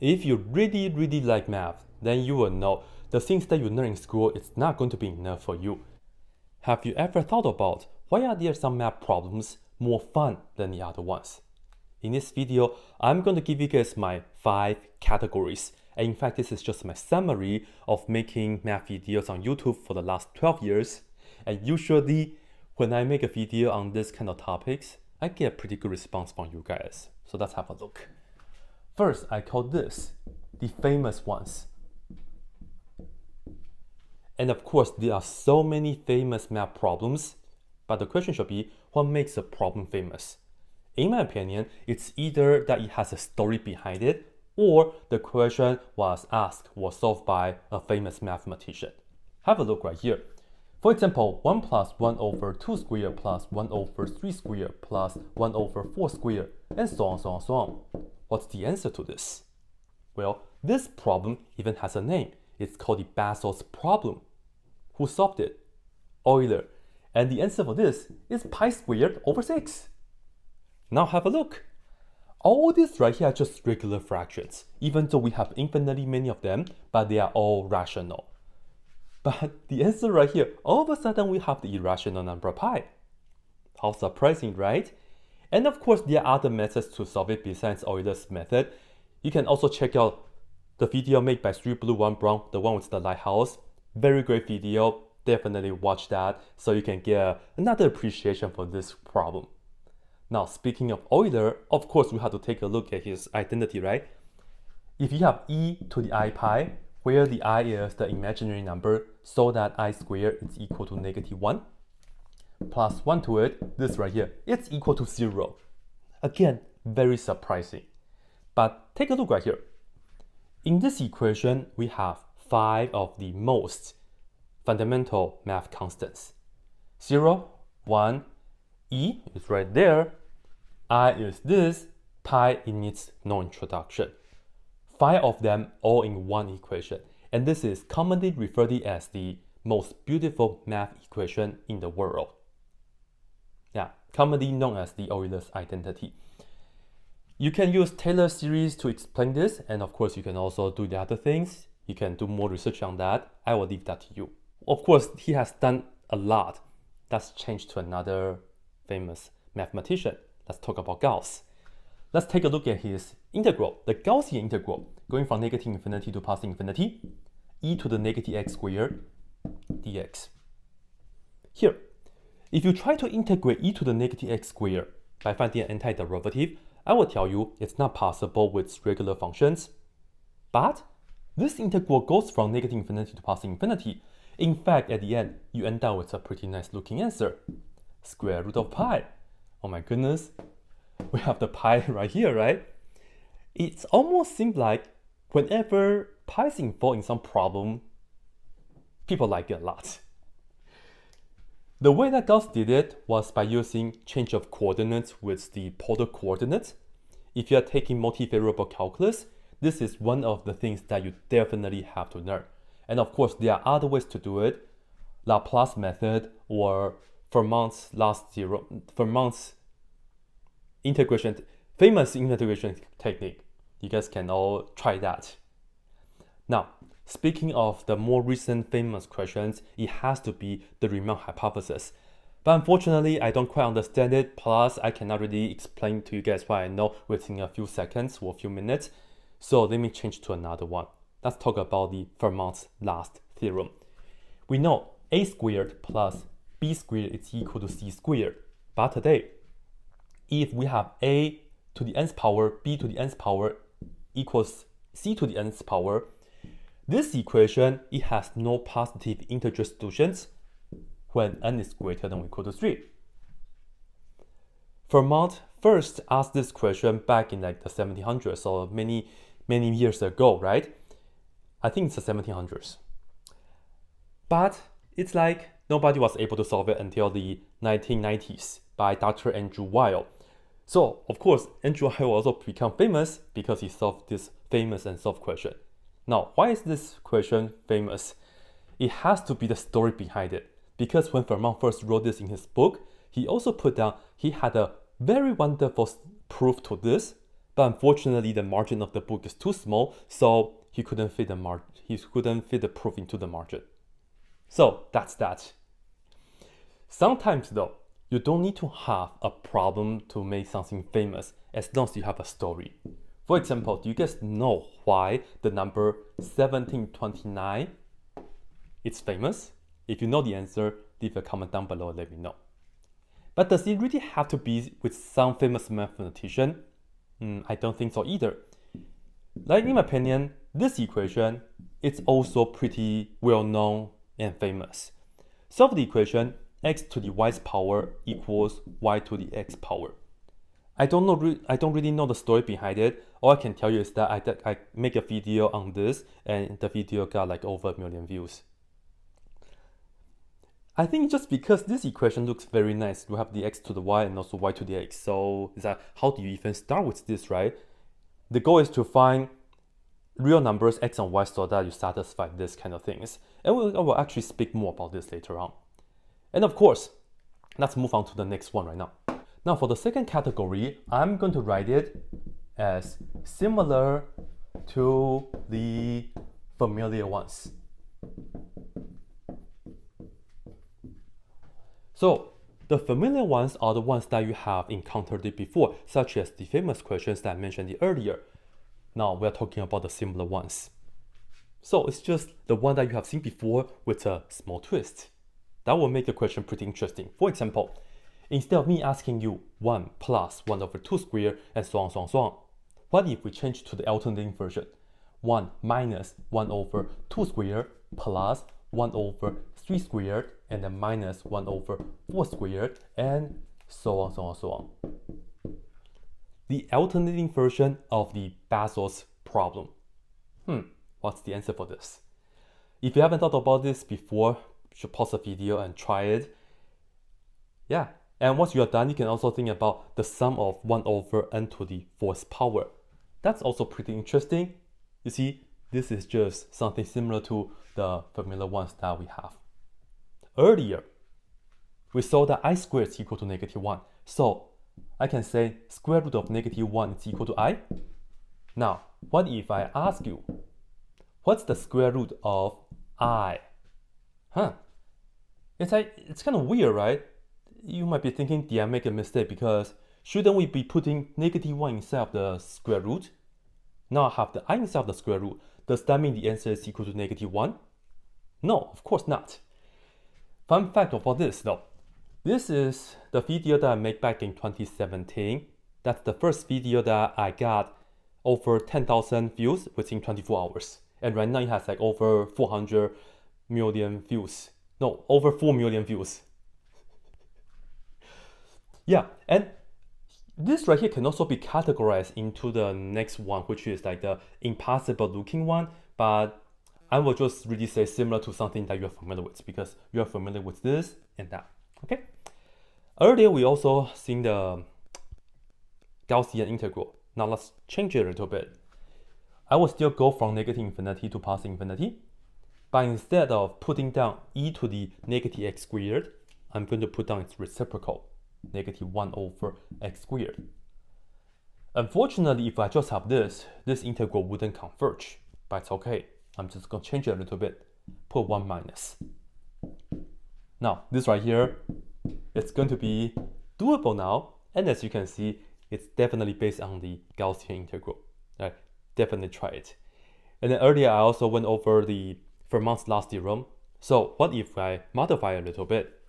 If you really like math, then you will know the things that you learn in school is not going to be enough for you. Have you ever thought about why are there some math problems more fun than the other ones? In this video, I'm going to give you guys my 5 categories. And in fact, this is just my summary of making math videos on YouTube for the last 12 years. And usually, when I make a video on this kind of topics, I get a pretty good response from you guys. So let's have a look. First, I call this the famous ones. And of course, there are so many famous math problems, but the question should be, what makes a problem famous? In my opinion, it's either that it has a story behind it, or the question was solved by a famous mathematician. Have a look right here. For example, 1 plus 1 over 2 squared plus 1 over 3 squared plus 1 over 4 squared, and so on, so on, so on. What's the answer to this? Well, this problem even has a name. It's called the Basel's problem. Who solved it? Euler. And the answer for this is pi squared over 6. Now have a look. All these right here are just regular fractions, even though we have infinitely many of them, but they are all rational. But the answer right here, all of a sudden we have the irrational number pi. How surprising, right? And of course, there are other methods to solve it besides Euler's method. You can also check out the video made by 3 Blue 1 Brown, the one with the lighthouse. Very great video. Definitely watch that so you can get another appreciation for this problem. Now, speaking of Euler, of course, we have to take a look at his identity, right? If you have e to the I pi, where the I is the imaginary number, so that I squared is equal to -1, plus 1 to it, this right here, it's equal to 0. Again, very surprising. But take a look right here. In this equation, we have 5 of the most fundamental math constants. 0, 1, e is right there, I is this, pi it needs no introduction. 5 of them all in one equation. And this is commonly referred to as the most beautiful math equation in the world. Yeah, commonly known as the Euler's identity. You can use Taylor series to explain this, and of course you can also do the other things. You can do more research on that. I will leave that to you. Of course, he has done a lot. Let's change to another famous mathematician. Let's talk about Gauss. Let's take a look at his integral, the Gaussian integral, going from negative infinity to positive infinity, e to the negative x squared dx. Here, if you try to integrate e to the negative x squared by finding an antiderivative, I will tell you it's not possible with regular functions. But this integral goes from negative infinity to positive infinity. In fact, at the end, you end up with a pretty nice looking answer. Square root of pi. Oh my goodness. We have the pi right here, right? It almost seems like whenever pi is involved in some problem, people like it a lot. The way that Gauss did it was by using change of coordinates with the polar coordinates. If you are taking multivariable calculus, this is one of the things that you definitely have to learn. And of course, there are other ways to do it. Laplace method or Fermat's integration, famous integration technique. You guys can all try that. Now, speaking of the more recent famous questions, it has to be the Riemann hypothesis. But unfortunately, I don't quite understand it. Plus, I cannot really explain to you guys what I know within a few seconds or a few minutes. So let me change to another one. Let's talk about the Fermat's last theorem. We know a squared plus b squared is equal to c squared. But today, if we have a to the nth power, b to the nth power equals c to the nth power, this equation, it has no positive integer solutions when n is greater than or equal to 3. Fermat first asked this question back in like the 1700s or many years ago, right? I think it's the 1700s. But it's like nobody was able to solve it until the 1990s by Dr. Andrew Weil. So, of course, Andrew Weil also become famous because he solved this famous unsolved question. Now, why is this question famous? It has to be the story behind it. Because when Fermat first wrote this in his book, he also put down he had a very wonderful proof to this, but unfortunately the margin of the book is too small, so he couldn't fit the proof into the margin. So that's that. Sometimes though, you don't need to have a problem to make something famous as long as you have a story. For example, do you guys know why the number 1729 is famous? If you know the answer, leave a comment down below and let me know. But does it really have to be with some famous mathematician? I don't think so either. Like in my opinion, this equation is also pretty well known and famous. Solve the equation x to the y's power equals y to the x power. I don't really know the story behind it. All I can tell you is that I make a video on this and the video got like over 1 million views. I think just because this equation looks very nice, you have the x to the y and also y to the x. So is that how do you even start with this, right? The goal is to find real numbers x and y so that you satisfy this kind of things. And I will actually speak more about this later on. And of course, let's move on to the next one right now. Now for the second category, I'm going to write it as similar to the familiar ones. So the familiar ones are the ones that you have encountered it before, such as the famous questions that I mentioned earlier. Now we're talking about the similar ones. So it's just the one that you have seen before with a small twist. That will make the question pretty interesting. For example, instead of me asking you 1 plus 1 over 2 squared and so on, so on, so on, what if we change to the alternating version? 1 minus 1 over 2 squared plus 1 over 3 squared and then minus 1 over 4 squared and so on, so on, so on. The alternating version of the Basel's problem. What's the answer for this? If you haven't thought about this before, you should pause the video and try it. Yeah, and once you're done, you can also think about the sum of 1 over n to the 4th power. That's also pretty interesting. You see, this is just something similar to the familiar ones that we have. Earlier, we saw that I squared is equal to -1. So I can say square root of -1 is equal to I. Now, what if I ask you, what's the square root of I? It's kind of weird, right? You might be thinking, did I make a mistake? Because shouldn't we be putting -1 inside of the square root? Now I have the I inside of the square root. Does that mean the answer is equal to -1? No, of course not. Fun fact about this though. This is the video that I made back in 2017. That's the first video that I got over 10,000 views within 24 hours. And right now it has like over 400 million views. No, over 4 million views. Yeah, and this right here can also be categorized into the next one, which is like the impossible looking one, but I will just really say similar to something that you're familiar with because you're familiar with this and that, okay? Earlier, we also seen the Gaussian integral. Now let's change it a little bit. I will still go from -infinity to positive infinity, but instead of putting down e to the -x squared, I'm going to put down its reciprocal, -1 over x squared. Unfortunately, if I just have this integral wouldn't converge, but it's okay. I'm just going to change it a little bit, put 1 minus. Now, this right here, it's going to be doable now, and as you can see, it's definitely based on the Gaussian integral. Right? Definitely try it. And then earlier, I also went over the Fermat's last theorem. So what if I modify a little bit?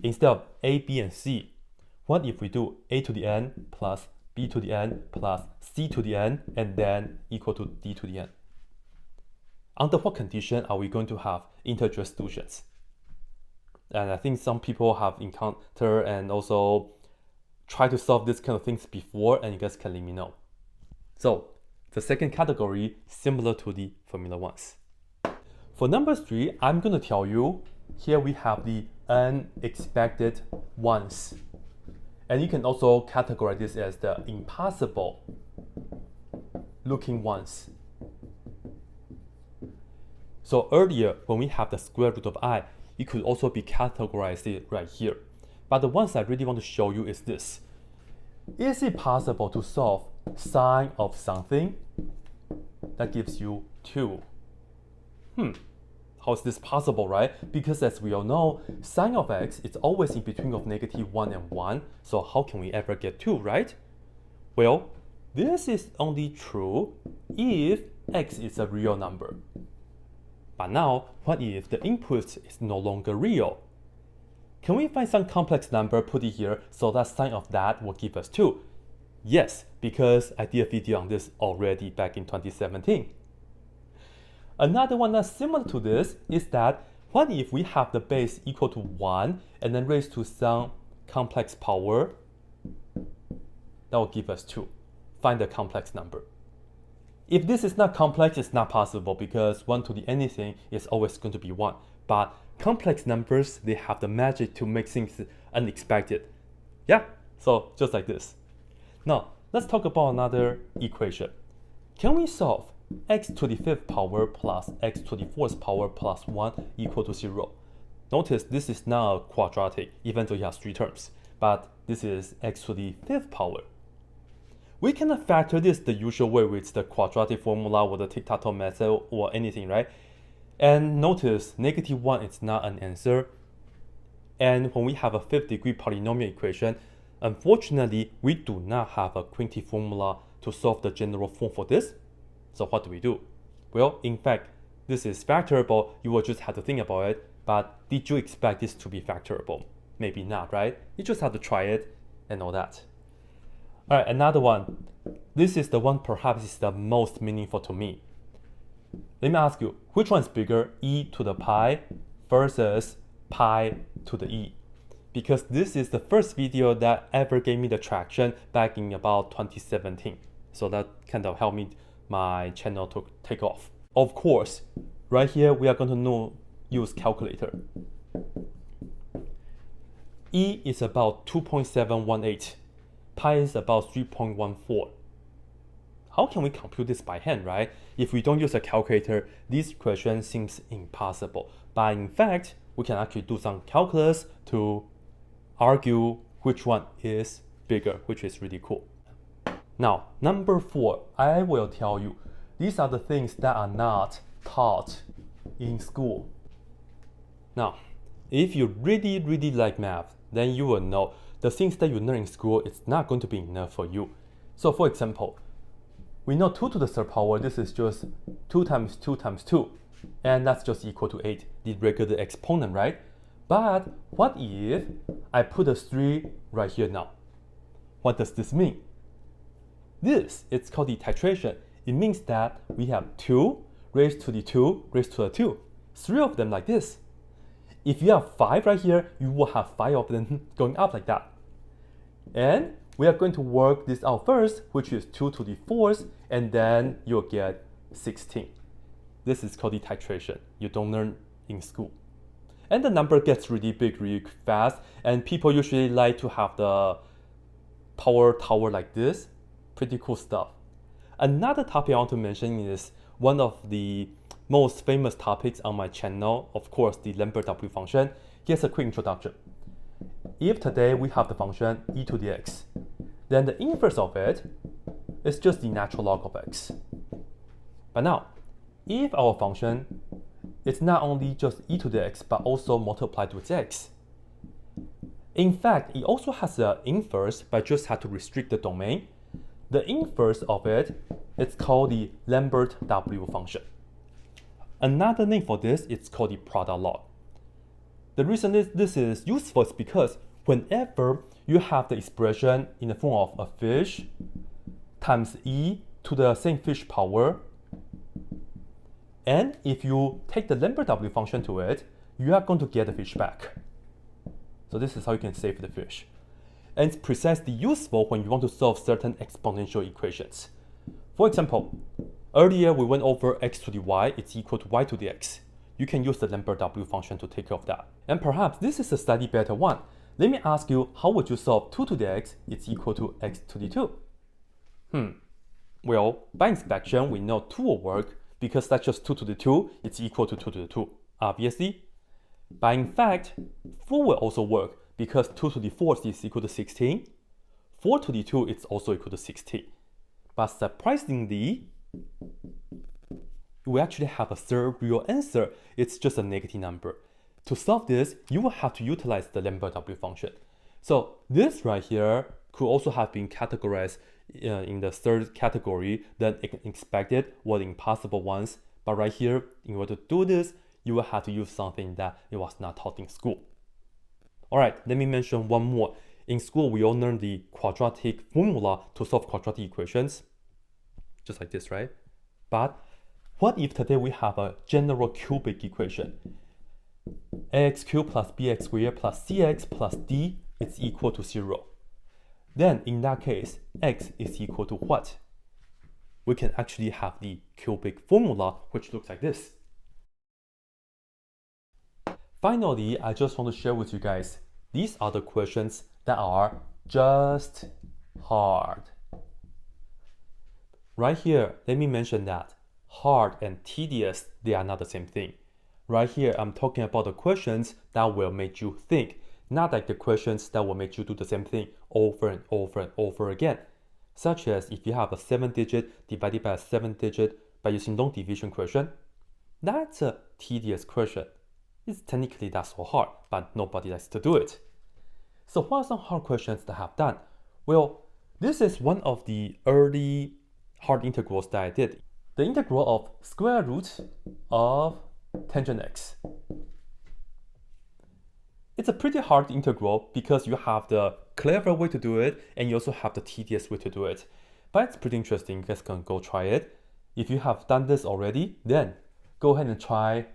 Instead of a, b, and c, what if we do a to the n plus b to the n plus c to the n and then equal to d to the n? Under what condition are we going to have integer solutions? And I think some people have encountered and also tried to solve this kind of things before, and you guys can let me know. So the second category, similar to the familiar ones. For number 3, I'm going to tell you, here we have the unexpected ones. And you can also categorize this as the impossible looking ones. So earlier, when we have the square root of I, it could also be categorized right here. But the ones I really want to show you is this. Is it possible to solve sine of something that gives you 2? How is this possible, right? Because as we all know, sine of x is always in between of -1 and 1, so how can we ever get 2, right? Well, this is only true if x is a real number. But now, what if the input is no longer real? Can we find some complex number, put it here, so that sine of that will give us 2? Yes, because I did a video on this already back in 2017. Another one that's similar to this is that, what if we have the base equal to 1 and then raised to some complex power? That will give us 2. Find the complex number. If this is not complex, it's not possible because 1 to the anything is always going to be 1. But complex numbers, they have the magic to make things unexpected. Yeah, so just like this. Now, let's talk about another equation. Can we solve x to the 5th power plus x to the 4th power plus 1 equal to 0? Notice this is not a quadratic, even though it has 3 terms, but this is x to the 5th power. We cannot factor this the usual way with the quadratic formula or the tic-tac-toe method or anything, right? And notice -1 is not an answer. And when we have a 5th degree polynomial equation, unfortunately, we do not have a quantity formula to solve the general form for this. So what do? Well, in fact, this is factorable. You will just have to think about it. But did you expect this to be factorable? Maybe not, right? You just have to try it and all that. All right, another one. This is the one perhaps is the most meaningful to me. Let me ask you, which one is bigger, e to the pi versus pi to the e? Because this is the first video that ever gave me the traction back in about 2017. So that kind of helped me my channel to take off. Of course, right here we are going to use calculator. E is about 2.718. Pi is about 3.14. How can we compute this by hand, right? If we don't use a calculator, this equation seems impossible. But in fact, we can actually do some calculus to argue which one is bigger, which is really cool. Now, number 4, I will tell you, these are the things that are not taught in school. Now, if you really like math, then you will know the things that you learn in school is not going to be enough for you. So for example, we know 2 to the 3rd power, this is just 2 times 2 times 2. And that's just equal to 8, the regular exponent, right? But what if I put a 3 right here now? What does this mean? This, it's called the titration. It means that we have 2 raised to the 2 raised to the 2. 3 of them like this. If you have 5 right here, you will have 5 of them going up like that. And we are going to work this out first, which is 2 to the 4th, and then you'll get 16. This is called the titration. You don't learn in school. And the number gets really big really fast, and people usually like to have the power tower like this. Pretty cool stuff. Another topic I want to mention is one of the most famous topics on my channel, of course, the Lambert W function. Here's a quick introduction. If today we have the function e to the x, then the inverse of it is just the natural log of x. But now, if our function is not only just e to the x, but also multiplied with x, in fact, it also has an inverse, but just have to restrict the domain. The inverse of it is called the Lambert W function. Another name for this is called the product log. The reason this is useful is because whenever you have the expression in the form of a fish times e to the same fish power, and if you take the Lambert W function to it, you are going to get the fish back. So this is how you can save the fish. And it's precisely useful when you want to solve certain exponential equations. For example, earlier we went over x to the y, it's equal to y to the x. You can use the Lambert W function to take care of that. And perhaps this is a slightly better one. Let me ask you, how would you solve 2 to the x is equal to x to the 2? Well, by inspection, we know 2 will work because that's just 2 to the 2, it's equal to 2 to the 2, obviously. But in fact, 4 will also work because 2 to the 4th is equal to 16. 4 to the 2 is also equal to 60. But surprisingly, we actually have a third real answer. It's just a negative number. To solve this, you will have to utilize the lambda w function. So this right here could also have been categorized in the third category than expected or the impossible ones. But right here, in order to do this, you will have to use something that it was not taught in school. All right, let me mention one more. In school, we all learned the quadratic formula to solve quadratic equations, just like this, right? But what if today we have a general cubic equation? Ax cubed plus bx squared plus cx plus d is equal to 0. Then in that case, x is equal to what? We can actually have the cubic formula, which looks like this. Finally, I just want to share with you guys, these are the questions that are just hard. Right here, let me mention that hard and tedious, they are not the same thing. Right here, I'm talking about the questions that will make you think, not like the questions that will make you do the same thing over and over and over again. Such as if you have a 7-digit divided by a 7-digit by using long division question, that's a tedious question. It's technically not so hard, but nobody likes to do it. So what are some hard questions that I have done? Well, this is one of the early hard integrals that I did. The integral of square root of tangent x. It's a pretty hard integral because you have the clever way to do it and you also have the tedious way to do it. But it's pretty interesting. You guys can go try it. If you have done this already, then go ahead and try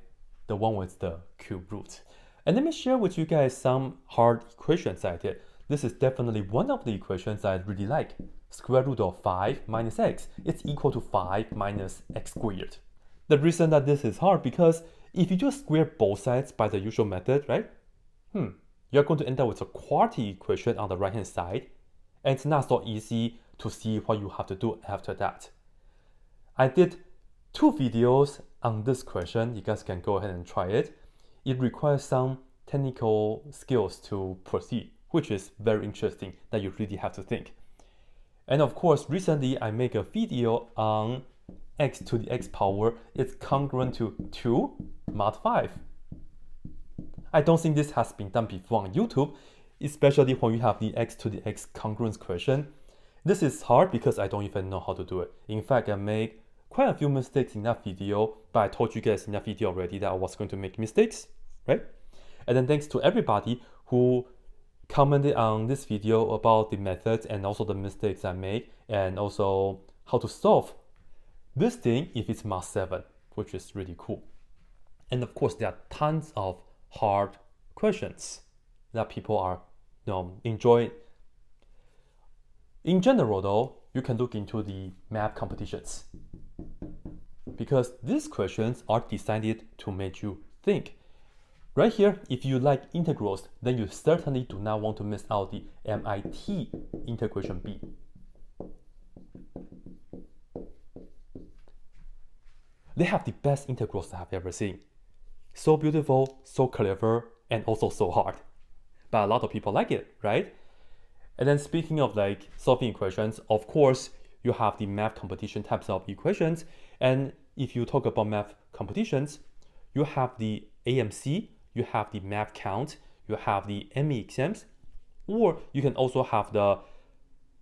the one with the cube root. And let me share with you guys some hard equations I did. This is definitely one of the equations I really like. Square root of 5 minus x is equal to 5 minus x squared. The reason that this is hard because if you just square both sides by the usual method, right? You're going to end up with a quadratic equation on the right hand side, and it's not so easy to see what you have to do after that. I did 2 videos on this question. You guys can go ahead and try it. It requires some technical skills to proceed, which is very interesting that you really have to think. And of course, recently I made a video on x to the x power is congruent to 2 mod 5. I don't think this has been done before on YouTube, especially when you have the x to the x congruence question. This is hard because I don't even know how to do it. In fact, I made quite a few mistakes in that video, but I told you guys in that video already that I was going to make mistakes, right? And then thanks to everybody who commented on this video about the methods and also the mistakes I made and also how to solve this thing if it's mod 7, which is really cool. And of course, there are tons of hard questions that people are enjoy. In general though, you can look into the math competitions because these questions are designed to make you think. Right here, if you like integrals, then you certainly do not want to miss out the MIT integration B. They have the best integrals I've ever seen. So beautiful, so clever, and also so hard. But a lot of people like it, right? And then speaking of like solving equations, of course, you have the math competition types of equations. And if you talk about math competitions, you have the AMC, you have the math count, you have the ME exams, or you can also have the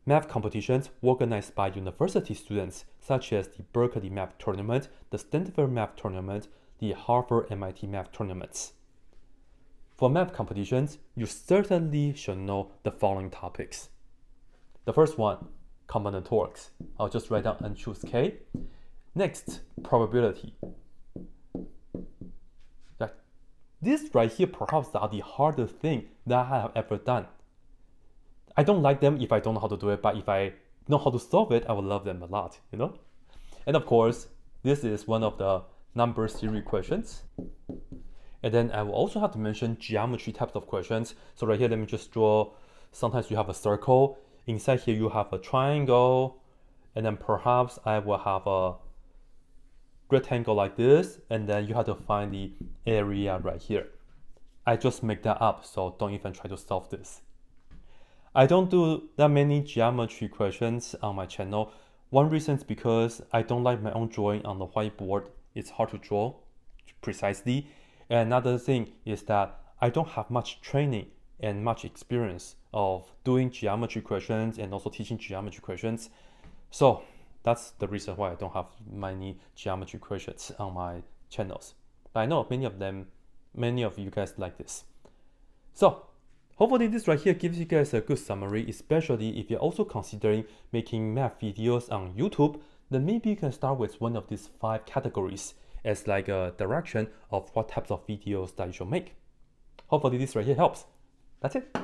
math competitions organized by university students, such as the Berkeley Math Tournament, the Stanford Math Tournament, the Harvard MIT Math Tournaments. For math competitions, you certainly should know the following topics. The first one, combinatorics. I'll just write down and choose K. Next, probability. This right here perhaps are the hardest thing that I have ever done. I don't like them if I don't know how to do it, but if I know how to solve it, I will love them a lot, you know? And of course, this is one of the number series questions. And then I will also have to mention geometry types of questions. So right here, let me just draw, sometimes you have a circle. Inside here, you have a triangle. And then perhaps I will have a rectangle like this. And then you have to find the area right here. I just make that up, so don't even try to solve this. I don't do that many geometry questions on my channel. One reason is because I don't like my own drawing on the whiteboard. It's hard to draw precisely. And another thing is that I don't have much training and much experience of doing geometry questions and also teaching geometry questions. So that's the reason why I don't have many geometry questions on my channels. But I know many of you guys like this. So hopefully this right here gives you guys a good summary, especially if you're also considering making math videos on YouTube. Then maybe you can start with one of these 5 categories as like a direction of what types of videos that you should make. Hopefully this right here helps. That's it.